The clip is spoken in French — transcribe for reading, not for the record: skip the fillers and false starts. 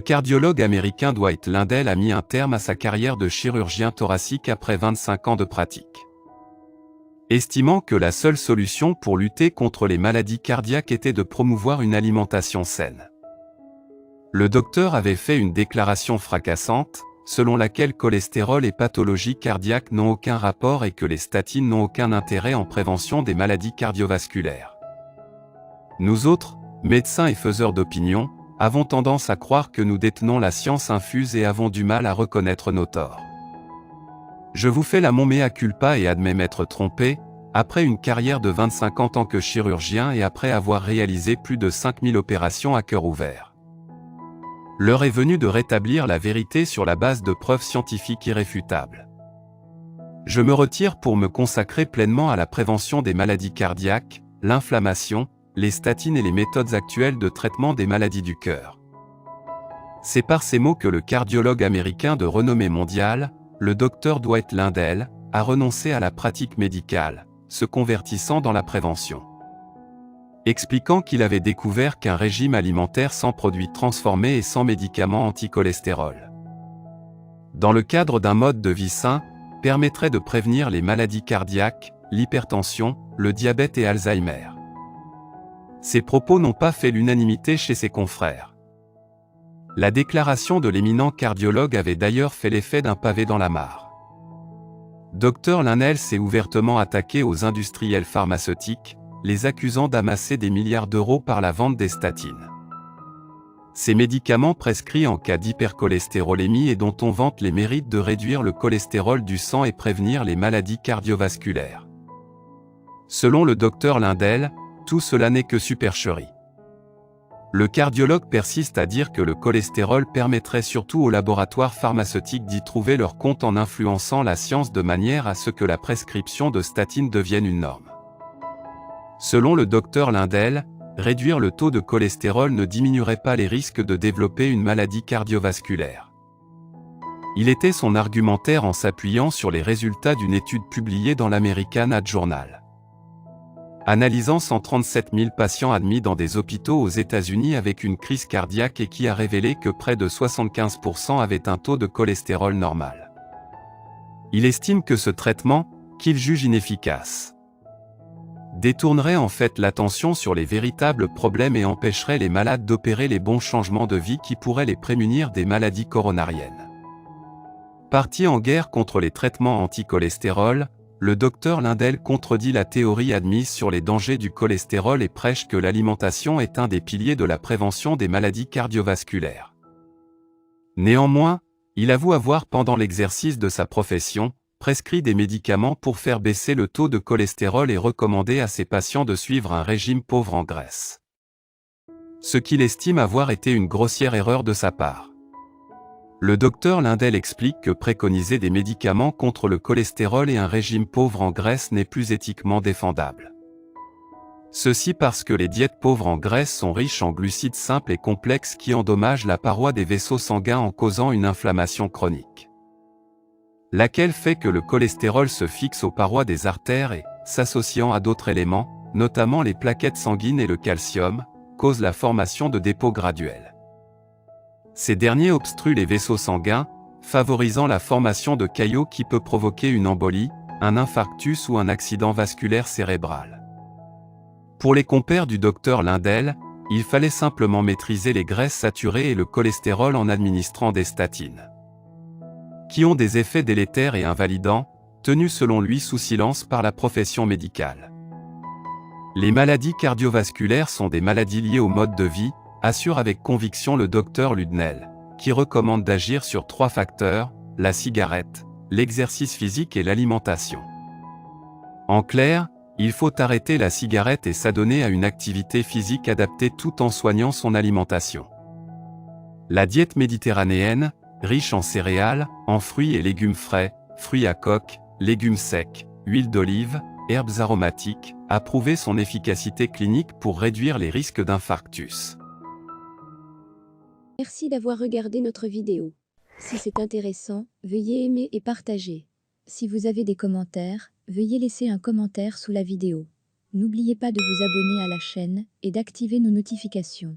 cardiologue américain Dwight Lindell a mis un terme à sa carrière de chirurgien thoracique après 25 ans de pratique. Estimant que la seule solution pour lutter contre les maladies cardiaques était de promouvoir une alimentation saine. Le docteur avait fait une déclaration fracassante, selon laquelle cholestérol et pathologie cardiaque n'ont aucun rapport et que les statines n'ont aucun intérêt en prévention des maladies cardiovasculaires. Nous autres, médecins et faiseurs d'opinion, avons tendance à croire que nous détenons la science infuse et avons du mal à reconnaître nos torts. Je vous fais la mon mea culpa et admets m'être trompé, après une carrière de 25 ans en tant que chirurgien et après avoir réalisé plus de 5000 opérations à cœur ouvert. L'heure est venue de rétablir la vérité sur la base de preuves scientifiques irréfutables. Je me retire pour me consacrer pleinement à la prévention des maladies cardiaques, l'inflammation, les statines et les méthodes actuelles de traitement des maladies du cœur. C'est par ces mots que le cardiologue américain de renommée mondiale, le Dr Dwight Lindell, a renoncé à la pratique médicale, se convertissant dans la prévention. Expliquant qu'il avait découvert qu'un régime alimentaire sans produits transformés et sans médicaments anti-cholestérol, dans le cadre d'un mode de vie sain, permettrait de prévenir les maladies cardiaques, l'hypertension, le diabète et Alzheimer. Ces propos n'ont pas fait l'unanimité chez ses confrères. La déclaration de l'éminent cardiologue avait d'ailleurs fait l'effet d'un pavé dans la mare. Dr Lindell s'est ouvertement attaqué aux industriels pharmaceutiques, les accusant d'amasser des milliards d'euros par la vente des statines. Ces médicaments prescrits en cas d'hypercholestérolémie et dont on vante les mérites de réduire le cholestérol du sang et prévenir les maladies cardiovasculaires. Selon le Dr Lindell, tout cela n'est que supercherie. Le cardiologue persiste à dire que le cholestérol permettrait surtout aux laboratoires pharmaceutiques d'y trouver leur compte en influençant la science de manière à ce que la prescription de statines devienne une norme. Selon le Dr Lindell, réduire le taux de cholestérol ne diminuerait pas les risques de développer une maladie cardiovasculaire. Il était son argumentaire en s'appuyant sur les résultats d'une étude publiée dans l'American Heart Journal. Analysant 137 000 patients admis dans des hôpitaux aux États-Unis avec une crise cardiaque et qui a révélé que près de 75% avaient un taux de cholestérol normal. Il estime que ce traitement, qu'il juge inefficace, détournerait en fait l'attention sur les véritables problèmes et empêcherait les malades d'opérer les bons changements de vie qui pourraient les prémunir des maladies coronariennes. Parti en guerre contre les traitements anti-cholestérol, le Dr Lindell contredit la théorie admise sur les dangers du cholestérol et prêche que l'alimentation est un des piliers de la prévention des maladies cardiovasculaires. Néanmoins, il avoue avoir pendant l'exercice de sa profession, prescrit des médicaments pour faire baisser le taux de cholestérol et recommandé à ses patients de suivre un régime pauvre en graisse. Ce qu'il estime avoir été une grossière erreur de sa part. Le Dr Lindell explique que préconiser des médicaments contre le cholestérol et un régime pauvre en graisse n'est plus éthiquement défendable. Ceci parce que les diètes pauvres en graisse sont riches en glucides simples et complexes qui endommagent la paroi des vaisseaux sanguins en causant une inflammation chronique, laquelle fait que le cholestérol se fixe aux parois des artères et, s'associant à d'autres éléments, notamment les plaquettes sanguines et le calcium, cause la formation de dépôts graduels. Ces derniers obstruent les vaisseaux sanguins, favorisant la formation de caillots qui peut provoquer une embolie, un infarctus ou un accident vasculaire cérébral. Pour les compères du Dr Lindell, il fallait simplement maîtriser les graisses saturées et le cholestérol en administrant des statines, qui ont des effets délétères et invalidants, tenus selon lui sous silence par la profession médicale. Les maladies cardiovasculaires sont des maladies liées au mode de vie, assure avec conviction le Dr Lindell, qui recommande d'agir sur 3 facteurs, la cigarette, l'exercice physique et l'alimentation. En clair, il faut arrêter la cigarette et s'adonner à une activité physique adaptée tout en soignant son alimentation. La diète méditerranéenne, riche en céréales, en fruits et légumes frais, fruits à coque, légumes secs, huile d'olive, herbes aromatiques, a prouvé son efficacité clinique pour réduire les risques d'infarctus. Merci d'avoir regardé notre vidéo. Si c'est intéressant, veuillez aimer et partager. Si vous avez des commentaires, veuillez laisser un commentaire sous la vidéo. N'oubliez pas de vous abonner à la chaîne et d'activer nos notifications.